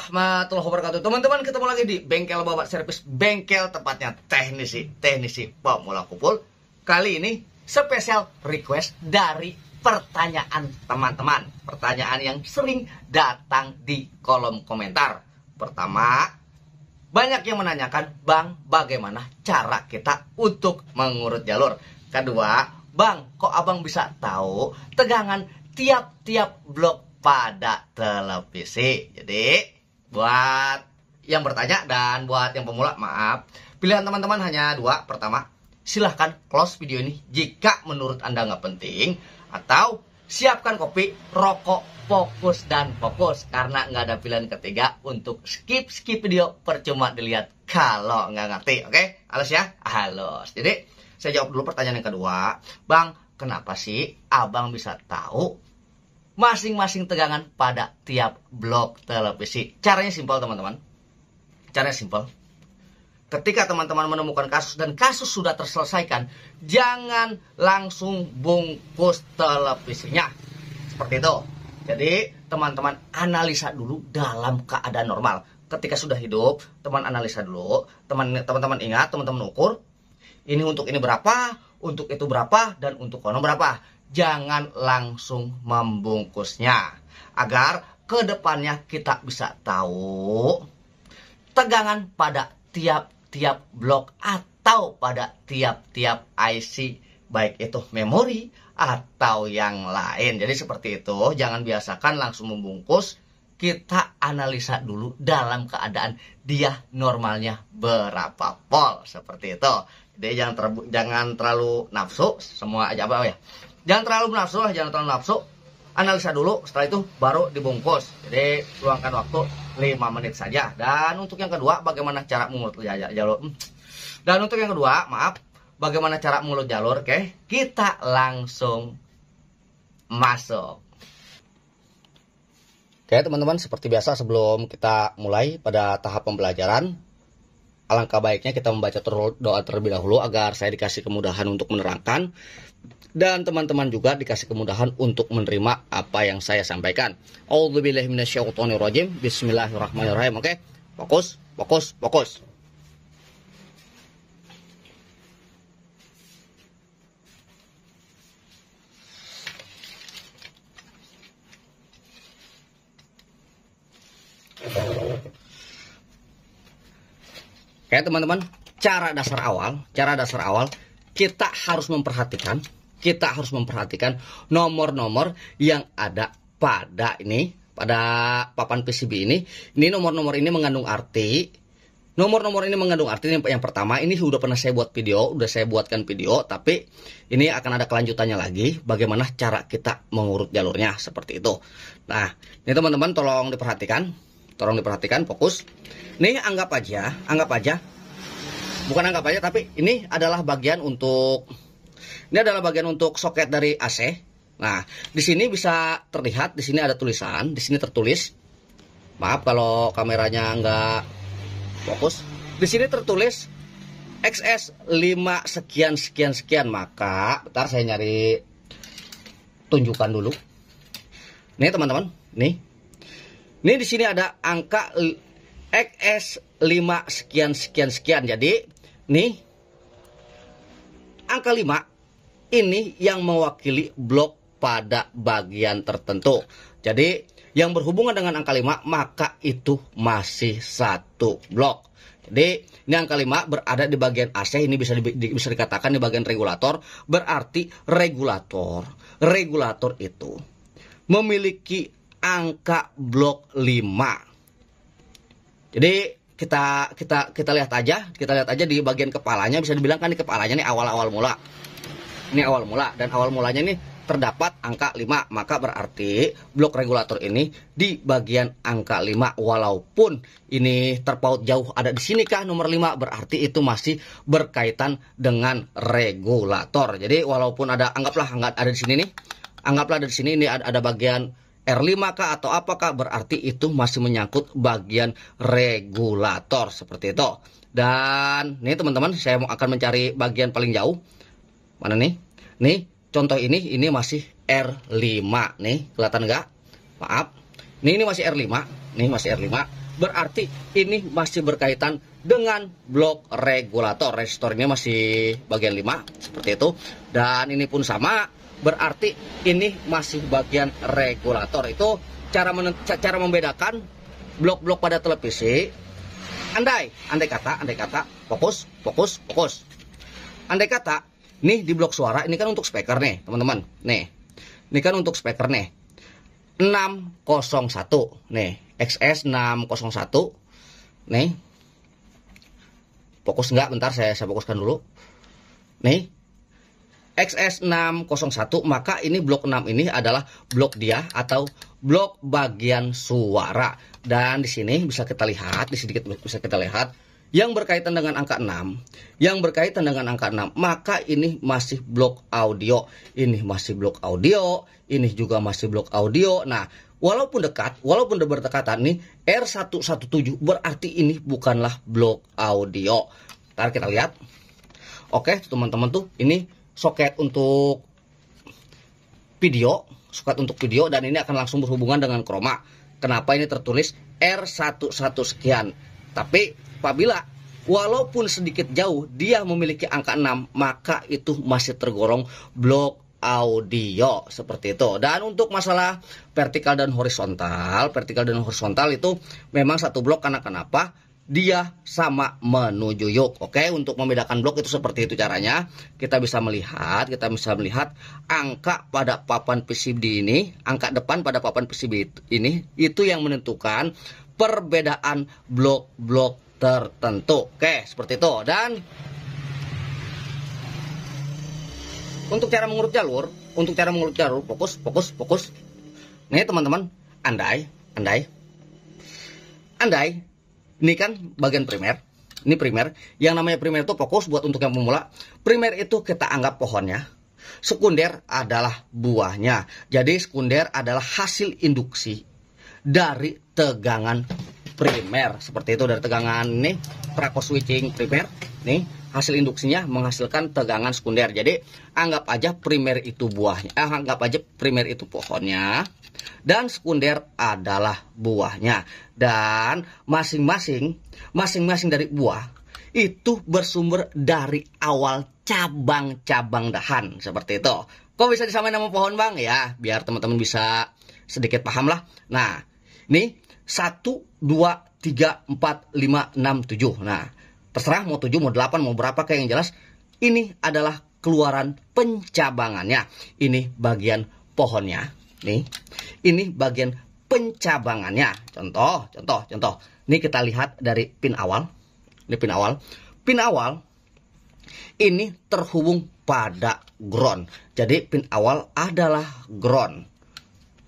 warahmatullahi wabarakatuh. Teman-teman, ketemu lagi di Bengkel Bapak Servis, bengkel tepatnya teknisi pemula kupul. Kali ini spesial request dari pertanyaan teman-teman. Pertanyaan yang sering datang di kolom komentar. Pertama, banyak yang menanyakan, Bang, bagaimana cara kita untuk mengurut jalur? Kedua, Bang, kok Abang bisa tahu tegangan tiap-tiap blok pada televisi? Jadi, buat yang bertanya dan buat yang pemula, maaf, pilihan teman-teman hanya dua. Pertama, silahkan close video ini jika menurut Anda nggak penting. Atau siapkan kopi, rokok, fokus dan fokus. Karena nggak ada pilihan ketiga untuk skip video, percuma dilihat kalau nggak ngerti. Oke, halus ya? Halus. Jadi, saya jawab dulu pertanyaan yang kedua. Bang, kenapa sih Abang bisa tahu masing-masing tegangan pada tiap blok televisi? Caranya simpel, teman-teman. Caranya simpel. Ketika teman-teman menemukan kasus dan kasus sudah terselesaikan, jangan langsung bungkus televisinya. Seperti itu. Jadi, teman-teman analisa dulu dalam keadaan normal. Ketika sudah hidup, teman analisa dulu. Teman-teman ingat, teman-teman ukur. Ini untuk ini berapa, untuk itu berapa, dan untuk kono berapa. Jangan langsung membungkusnya. Agar kedepannya kita bisa tahu tegangan pada tiap-tiap blok atau pada tiap-tiap IC, baik itu memori atau yang lain. Jadi seperti itu, jangan biasakan langsung membungkus. Kita analisa dulu dalam keadaan dia normalnya berapa volt, seperti itu. Jadi jangan terlalu nafsu, semua aja apa ya. Jangan terlalu nafsu lah, jangan terlalu nafsu. Analisa dulu, setelah itu baru dibungkus. Jadi luangkan waktu 5 menit saja. Dan untuk yang kedua, bagaimana cara mengurut jalur? Dan untuk yang kedua, maaf, bagaimana cara mengurut jalur? Oke, kita langsung masuk. Oke, teman-teman, seperti biasa sebelum kita mulai pada tahap pembelajaran, alangkah baiknya kita membaca doa terlebih dahulu agar saya dikasih kemudahan untuk menerangkan. Dan teman-teman juga dikasih kemudahan untuk menerima apa yang saya sampaikan. A'udzubillahi minasyaitonirrajim. Bismillahirrahmanirrahim. Oke, fokus, fokus, fokus. Oke, teman-teman, cara dasar awal kita harus memperhatikan nomor-nomor yang ada pada papan PCB ini. Ini nomor-nomor ini mengandung arti. Nomor-nomor ini mengandung arti. Yang pertama, ini sudah pernah saya buatkan video, tapi ini akan ada kelanjutannya lagi. Bagaimana cara kita mengurut jalurnya, seperti itu. Nah, ini teman-teman tolong diperhatikan, fokus. Nih anggap aja. Bukan anggap aja, tapi ini adalah bagian untuk soket dari AC. Nah, di sini bisa terlihat, di sini ada tulisan, di sini tertulis. Maaf kalau kameranya nggak fokus. Di sini tertulis XS 5 sekian. Maka, bentar saya nyari tunjukkan dulu. Nih teman-teman, nih. Ini di sini ada angka XS 5 sekian. Jadi, nih angka 5 ini yang mewakili blok pada bagian tertentu. Jadi, yang berhubungan dengan angka 5 maka itu masih satu blok. Jadi, ini angka 5 berada di bagian AC, ini bisa dikatakan di bagian regulator. Berarti regulator itu memiliki angka blok 5. Jadi kita lihat aja di bagian kepalanya, bisa dibilang kan di kepalanya nih awal mula. Ini awal mula, dan awal mulanya ini terdapat angka 5. Maka berarti blok regulator ini di bagian angka 5, walaupun ini terpaut jauh ada di sini kah nomor 5, berarti itu masih berkaitan dengan regulator. Jadi walaupun anggaplah ada di sini nih. Anggaplah ada di sini ini ada bagian R5 kah atau apakah, berarti itu masih menyangkut bagian regulator, seperti itu. Dan ini teman-teman, saya akan mencari bagian paling jauh. Mana nih? Nih, contoh ini masih R5 nih, kelihatan nggak? Maaf. Ini masih R5, nih masih R5. berarti ini masih berkaitan dengan blok regulator. Resistor ini masih bagian 5 seperti itu, dan ini pun sama, berarti ini masih bagian regulator. Itu cara membedakan blok-blok pada televisi. Andai kata fokus. Andai kata nih di blok suara ini kan untuk speaker nih, teman-teman. Nih. Ini kan untuk speaker nih. 601 nih, XS 601. Nih. Fokus enggak? Bentar saya fokuskan dulu. Nih. XS 601, maka ini blok 6 ini adalah blok dia atau blok bagian suara. Dan di sini bisa kita lihat, yang berkaitan dengan angka 6, maka ini masih blok audio. Ini masih blok audio, ini juga masih blok audio. Nah, walaupun dekat, walaupun berdekatan nih, R117 berarti ini bukanlah blok audio. Ntar kita lihat. Oke, teman-teman tuh, ini soket untuk video, dan ini akan langsung berhubungan dengan chroma. Kenapa ini tertulis R11 sekian? Tapi apabila walaupun sedikit jauh dia memiliki angka 6, maka itu masih tergolong blok audio seperti itu. Dan untuk masalah vertikal dan horizontal itu memang satu blok, karena kenapa? Dia sama menuju yuk. Oke, untuk membedakan blok itu seperti itu caranya. Kita bisa melihat angka pada papan PCB ini, angka depan pada papan PCB ini, itu yang menentukan perbedaan blok-blok tertentu. Oke, seperti itu. Dan untuk cara mengurut jalur, fokus. Nih teman-teman, andai ini kan bagian primer. Ini primer. Yang namanya primer itu fokus buat untuk yang pemula. Primer itu kita anggap pohonnya. Sekunder adalah buahnya. Jadi sekunder adalah hasil induksi dari tegangan primer. Seperti itu, dari tegangan ini Praco switching primer. Nih, hasil induksinya menghasilkan tegangan sekunder. Jadi anggap aja primer itu buahnya. Anggap aja primer itu pohonnya. Dan sekunder adalah buahnya. Dan masing-masing dari buah itu bersumber dari awal cabang-cabang dahan. Seperti itu. Kok bisa disamain nama pohon, Bang? Ya, biar teman-teman bisa sedikit paham lah. Nah, ini 1, 2, 3, 4, 5, 6, 7. Nah, terserah mau 7, mau 8, mau berapa, kayak yang jelas. Ini adalah keluaran pencabangannya. Ini bagian pohonnya. Nih, ini bagian pencabangannya. Contoh. Ini kita lihat dari pin awal. Ini pin awal. Pin awal ini terhubung pada ground. Jadi pin awal adalah ground.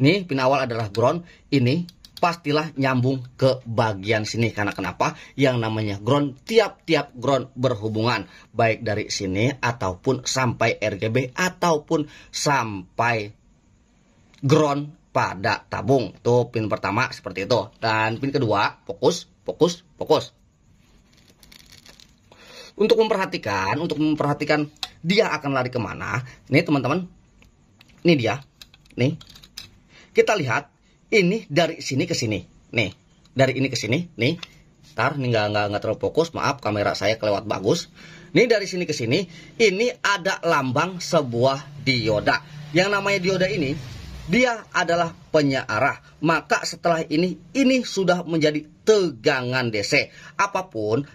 Nih, pin awal adalah ground. Ini pastilah nyambung ke bagian sini. Karena kenapa? Yang namanya ground, tiap-tiap ground berhubungan. Baik dari sini ataupun sampai RGB ataupun sampai ground pada tabung. Itu pin pertama seperti itu. Dan pin kedua, fokus. Untuk memperhatikan dia akan lari kemana. Nih teman-teman, ini dia. Nih, kita lihat ini dari sini ke sini. Nih, dari ini ke sini. Nih, ntar ini nggak terlalu fokus. Maaf, kamera saya kelewat bagus. Nih dari sini ke sini, ini ada lambang sebuah dioda. Yang namanya dioda ini, dia adalah penyearah. Maka setelah ini sudah menjadi tegangan DC. Apapun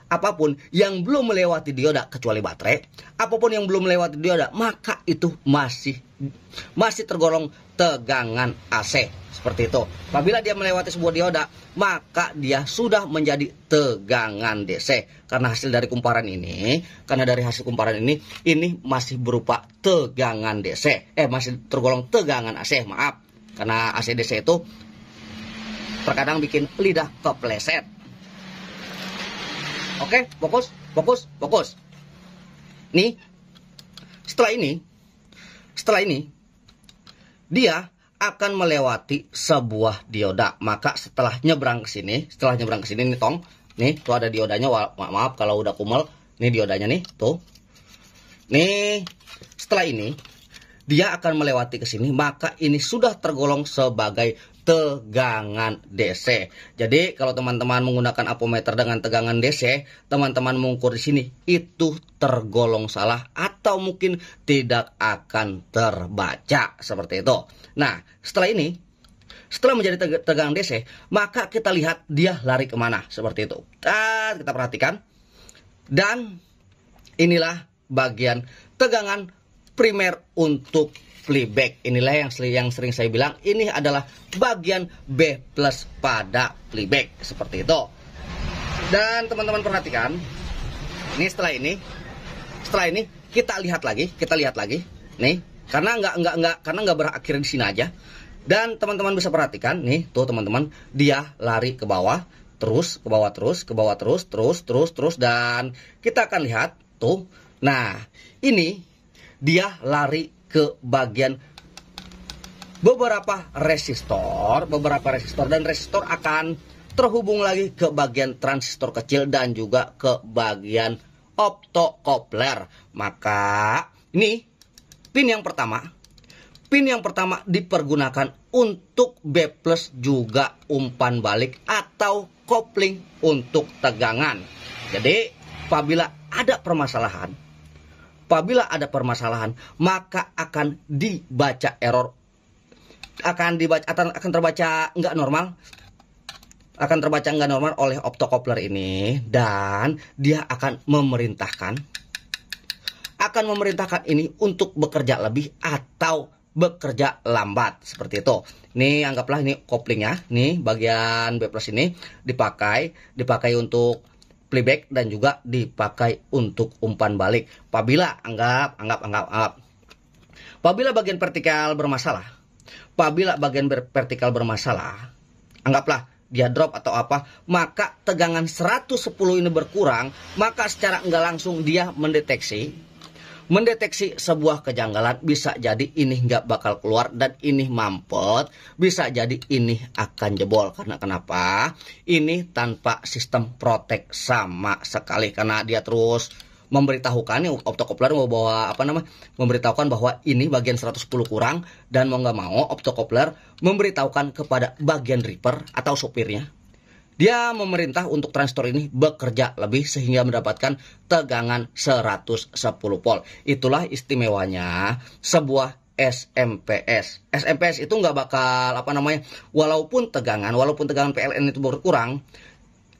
yang belum melewati dioda, kecuali baterai, apapun yang belum melewati dioda, maka itu masih tergolong tegangan AC. Seperti itu. Apabila dia melewati sebuah dioda, maka dia sudah menjadi tegangan DC. Karena dari hasil kumparan ini masih berupa tegangan DC. Masih tergolong tegangan AC, maaf. Karena AC DC itu terkadang bikin lidah kepleset. Oke, fokus. Nih, setelah ini dia akan melewati sebuah dioda. Maka setelah nyebrang ke sini nih tong, nih tuh ada diodanya. Maaf kalau udah kumel. Nih diodanya nih, tuh. Nih, setelah ini dia akan melewati ke sini, maka ini sudah tergolong sebagai tegangan DC. Jadi kalau teman-teman menggunakan apometer dengan tegangan DC, teman-teman mengukur di sini itu tergolong salah atau mungkin tidak akan terbaca seperti itu. Nah, setelah menjadi tegangan DC, maka kita lihat dia lari kemana seperti itu. Dan kita perhatikan. Dan inilah bagian tegangan primer untuk playback. Inilah yang sering saya bilang, ini adalah bagian B plus pada playback seperti itu. Dan teman-teman perhatikan, ini setelah ini kita lihat lagi, nih, karena nggak berakhir di sini aja. Dan teman-teman bisa perhatikan, nih, tuh teman-teman, dia lari ke bawah, terus ke bawah, terus, dan kita akan lihat tuh. Nah, ini dia lari ke bagian beberapa resistor, dan resistor akan terhubung lagi ke bagian transistor kecil dan juga ke bagian optokopler. Maka ini pin yang pertama dipergunakan untuk B plus juga umpan balik atau kopling untuk tegangan. Jadi apabila ada permasalahan, maka akan dibaca error, akan terbaca nggak normal, oleh optokopler ini, dan dia akan memerintahkan ini untuk bekerja lebih atau bekerja lambat seperti itu. Ini anggaplah ini koplingnya, nih bagian B plus ini dipakai untuk playback dan juga dipakai untuk umpan balik. Apabila apabila bagian vertikal bermasalah, anggaplah dia drop atau apa, maka tegangan 110 ini berkurang, maka secara enggak langsung dia mendeteksi sebuah kejanggalan. Bisa jadi ini nggak bakal keluar dan ini mampet, bisa jadi ini akan jebol. Karena kenapa? Ini tanpa sistem protek sama sekali, karena dia terus memberitahukan, optokopler memberitahukan bahwa ini bagian 110 kurang, dan mau nggak mau optokopler memberitahukan kepada bagian reaper atau sopirnya, dia memerintah untuk transistor ini bekerja lebih sehingga mendapatkan tegangan 110 volt. Itulah istimewanya sebuah SMPS. SMPS itu nggak bakal walaupun tegangan PLN itu berkurang,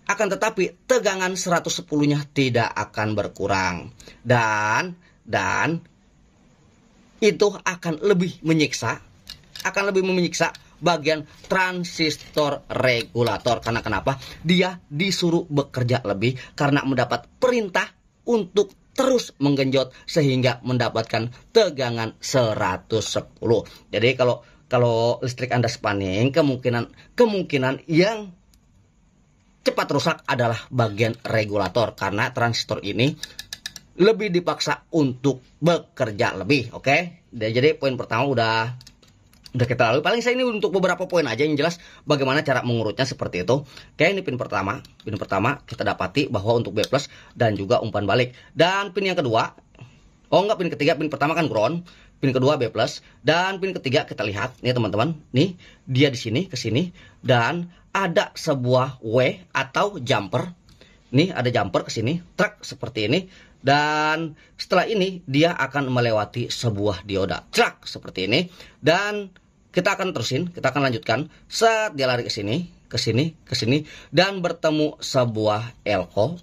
akan tetapi tegangan 110-nya tidak akan berkurang. Dan itu akan lebih menyiksa bagian transistor regulator. Karena kenapa? Dia disuruh bekerja lebih karena mendapat perintah untuk terus menggenjot sehingga mendapatkan tegangan 110. Jadi kalau listrik Anda spanning, kemungkinan yang cepat rusak adalah bagian regulator, karena transistor ini lebih dipaksa untuk bekerja lebih. Oke? Jadi poin pertama udah kita lalui. Paling saya ini untuk beberapa poin aja yang jelas bagaimana cara mengurutnya seperti itu. Oke, ini pin pertama kita dapati bahwa untuk B plus dan juga umpan balik. Dan pin yang kedua, pin ketiga, pin pertama kan ground, pin kedua B plus, dan pin ketiga kita lihat nih teman-teman, nih dia di sini ke sini, dan ada sebuah W atau jumper. Nih ada jumper ke sini, truk seperti ini. Dan setelah ini dia akan melewati sebuah dioda truk seperti ini, dan kita akan lanjutkan. Saat dia lari ke sini, dan bertemu sebuah elko.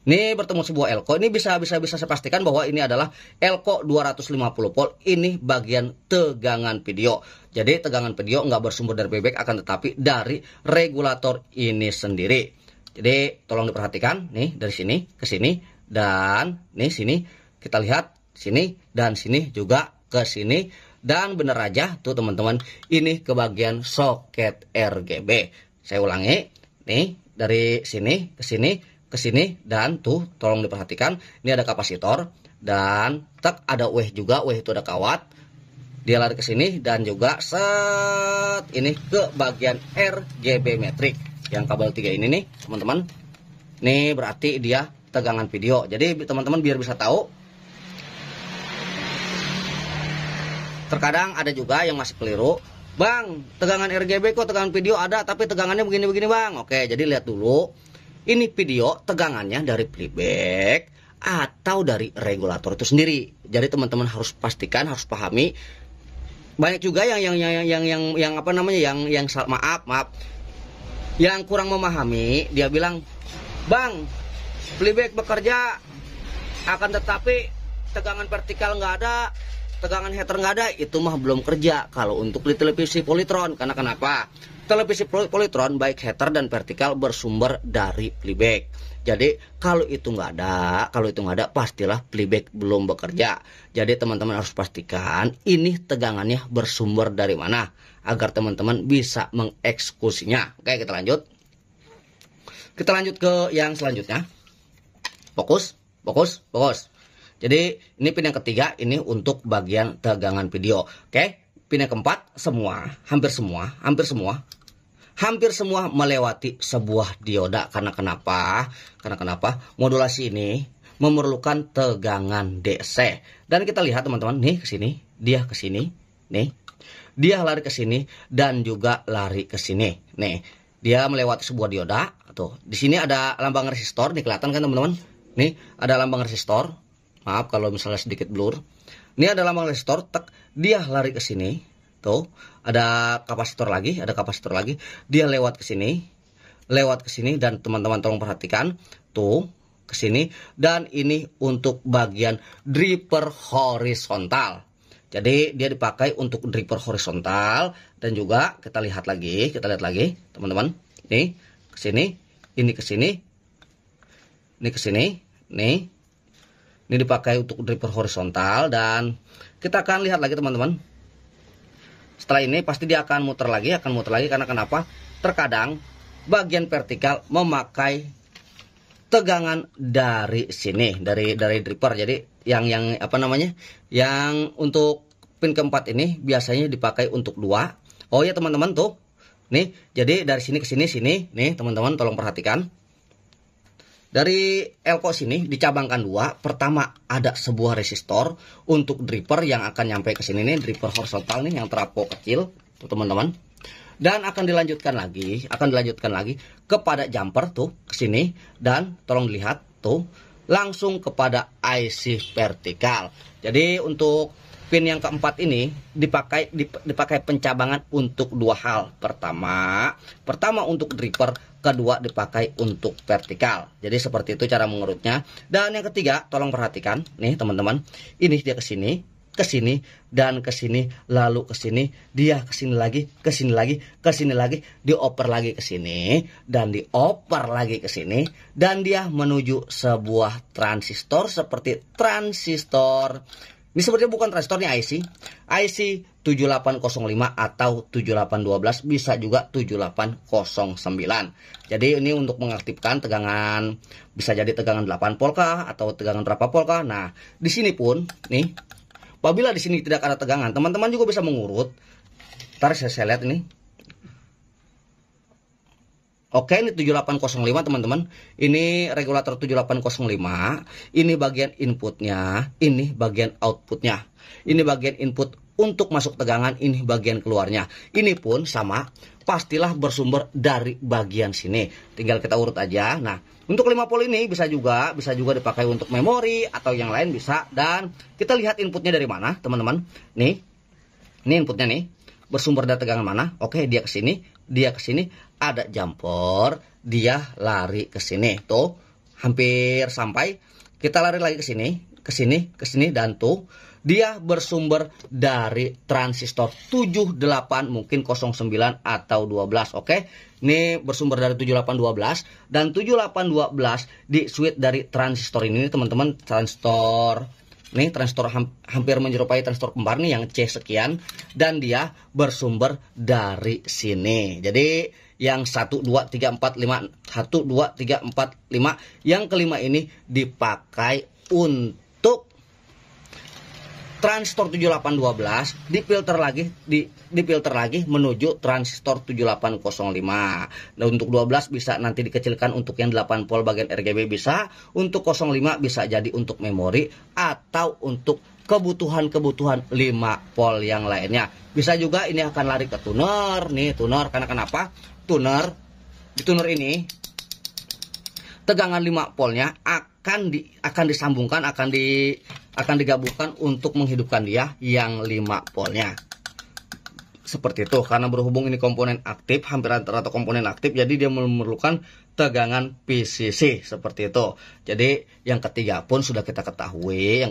Ini bisa saya pastikan bahwa ini adalah elko 250 volt. Ini bagian tegangan video. Jadi tegangan video nggak bersumber dari playback, akan tetapi dari regulator ini sendiri. Jadi tolong diperhatikan, nih dari sini ke sini, dan nih sini kita lihat sini, dan sini juga ke sini, dan bener aja tuh teman-teman, ini ke bagian soket RGB. Saya ulangi, nih dari sini ke sini, dan tuh tolong diperhatikan, ini ada kapasitor, dan ada W juga, W itu ada kawat. Dia lari ke sini, dan juga set ini ke bagian RGB metrik yang kabel 3 ini nih teman-teman. Nih berarti dia tegangan video. Jadi teman-teman biar bisa tahu, terkadang ada juga yang masih keliru. Bang, tegangan RGB kok tegangan video ada tapi tegangannya begini-begini bang. Oke, jadi lihat dulu. Ini video tegangannya dari playback atau dari regulator itu sendiri. Jadi teman-teman harus pastikan, harus pahami. Banyak juga yang apa namanya, yang maaf. Yang kurang memahami, dia bilang, "Bang, playback bekerja akan tetapi tegangan vertikal nggak ada, tegangan heater nggak ada." Itu mah belum kerja kalau untuk di televisi Polytron. Karena kenapa? Televisi Polytron baik heater dan vertikal bersumber dari playback. Jadi kalau itu nggak ada, pastilah playback belum bekerja. Jadi teman-teman harus pastikan ini tegangannya bersumber dari mana agar teman-teman bisa mengeksekusinya. Oke, kita lanjut. Kita lanjut ke yang selanjutnya. Fokus. Jadi ini pin yang ketiga, ini untuk bagian tegangan video. Oke, pin yang keempat hampir semua melewati sebuah dioda. Karena kenapa? Modulasi ini memerlukan tegangan DC. Dan kita lihat teman-teman, nih kesini, dia kesini, nih, dia lari ke sini dan juga lari ke sini. Nih, dia melewati sebuah dioda. Tuh, di sini ada lambang resistor, nih kelihatan kan teman-teman? Nih, ada lambang resistor. Maaf kalau misalnya sedikit blur. Ini ada lambang resistor, tek, dia lari ke sini. Tuh, ada kapasitor lagi, Dia lewat ke sini, dan teman-teman tolong perhatikan, tuh, ke sini, dan ini untuk bagian driver horizontal. Jadi dia dipakai untuk driver horizontal, dan juga kita lihat lagi, teman-teman. Nih, ke sini, ini ke sini, ini ke sini, nih. Ini dipakai untuk driver horizontal, dan kita akan lihat lagi teman-teman. Setelah ini pasti dia akan muter lagi, karena kenapa? Terkadang bagian vertikal memakai tegangan dari sini, dari driver. Jadi yang apa namanya? Yang untuk pin keempat ini biasanya dipakai untuk 2. Oh ya teman-teman, tuh. Nih, jadi dari sini ke sini, nih teman-teman tolong perhatikan. Dari elko sini dicabangkan 2. Pertama ada sebuah resistor untuk driver yang akan nyampe ke sini nih, driver horizontal nih yang trapo kecil, tuh teman-teman. Dan akan dilanjutkan lagi kepada jumper tuh ke sini, dan tolong dilihat tuh langsung kepada IC vertikal. Jadi untuk pin yang keempat ini dipakai pencabangan untuk 2 hal. Pertama untuk driver, kedua dipakai untuk vertikal. Jadi seperti itu cara mengurutnya. Dan yang ketiga, tolong perhatikan nih teman-teman. Ini dia ke sini, dan ke sini, lalu ke sini, dia ke sini lagi, dioper lagi ke sini, dan dioper lagi ke sini, dan dia menuju sebuah transistor seperti transistor. Ini sebenarnya bukan transistor, ini IC 7805 atau 7812, bisa juga 7809. Jadi ini untuk mengaktifkan tegangan, bisa jadi tegangan 8 volt kah atau tegangan berapa volt kah. Nah, di sini pun nih, apabila di sini tidak ada tegangan, teman-teman juga bisa mengurut. Ntar saya lihat ini. Oke, ini 7805 teman-teman. Ini regulator 7805. Ini bagian inputnya, ini bagian outputnya. Ini bagian input untuk masuk tegangan, ini bagian keluarnya. Ini pun sama, pastilah bersumber dari bagian sini. Tinggal kita urut aja. Nah, untuk 5 volt ini bisa juga dipakai untuk memori atau yang lain bisa. Dan kita lihat inputnya dari mana, teman-teman. Nih. Ini inputnya nih. Bersumber dari tegangan mana? Oke, dia ke sini, ada jumper, dia lari ke sini. Tuh, hampir sampai. Kita lari lagi ke sini, dan tuh dia bersumber dari transistor 78, mungkin 09 atau 12. Oke, ini bersumber dari 7812, dan 7812 di switch dari transistor ini teman-teman. Transistor hampir menyerupai transistor kembar nih yang C sekian, dan dia bersumber dari sini. Jadi yang 1 2 3 4 5, 1 2 3 4 5, yang kelima ini dipakai untuk transistor 7812 difilter lagi menuju transistor 7805. Nah, untuk 12 bisa nanti dikecilkan untuk yang 8 volt bagian RGB bisa, untuk 05 bisa jadi untuk memori atau untuk kebutuhan 5 volt yang lainnya. Bisa juga ini akan lari ke tuner, nih tuner, karena kenapa? Di tuner ini tegangan 5 voltnya akan disambungkan, akan digabungkan untuk menghidupkan dia yang 5 voltnya. Seperti itu, karena berhubung ini komponen aktif, hampir rata-rata komponen aktif, jadi dia memerlukan tegangan PCC seperti itu. Jadi yang ketiga pun sudah kita ketahui, yang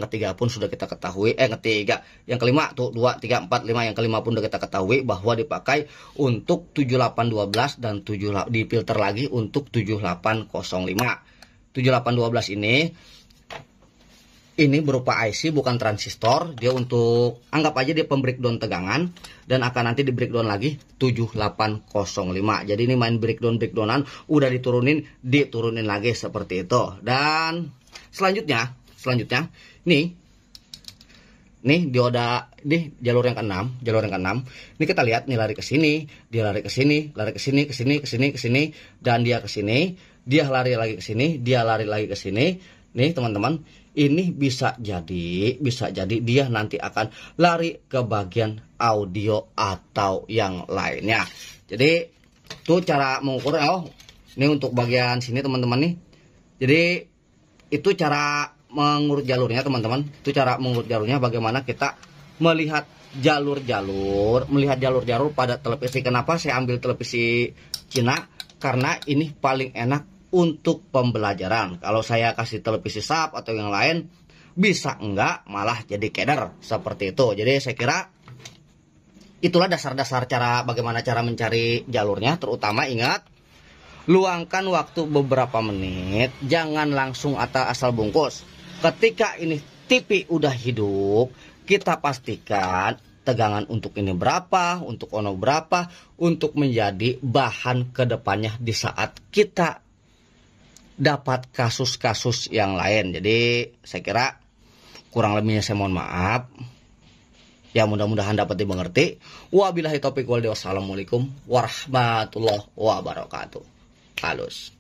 kelima tuh 2, 3, 4, 5, yang kelima pun sudah kita ketahui bahwa dipakai untuk 7812 dan difilter lagi untuk 7805. 7812 ini berupa IC bukan transistor, dia untuk anggap aja dia pembreakdown tegangan dan akan nanti di breakdown lagi 7805. Jadi ini main breakdownan udah diturunin lagi seperti itu. Dan selanjutnya nih dioda di jalur yang ke-6, Ini kita lihat nih lari ke sini, dia lari ke sini, ke sini dan dia ke sini, dia lari lagi ke sini, dia lari lagi ke sini. Nih teman-teman, ini bisa jadi dia nanti akan lari ke bagian audio atau yang lainnya. Jadi itu cara mengukur. Ini untuk bagian sini teman-teman nih. Jadi itu cara mengurut jalurnya teman-teman. Itu cara mengurut jalurnya, bagaimana kita melihat jalur-jalur pada televisi. Kenapa saya ambil televisi Cina? Karena ini paling enak untuk pembelajaran. Kalau saya kasih televisi SAP atau yang lain, bisa enggak malah jadi keder seperti itu. Jadi saya kira itulah dasar-dasar bagaimana cara mencari jalurnya. Terutama ingat, luangkan waktu beberapa menit, jangan langsung asal bungkus. Ketika ini TV udah hidup, kita pastikan tegangan untuk ini berapa, untuk ono berapa, untuk menjadi bahan kedepannya di saat kita dapat kasus-kasus yang lain. Jadi saya kira kurang lebihnya saya mohon maaf. Ya, mudah-mudahan dapat dimengerti. Wabillahi taufiq wal hidayah. Wassalamualaikum warahmatullahi wabarakatuh. Halus.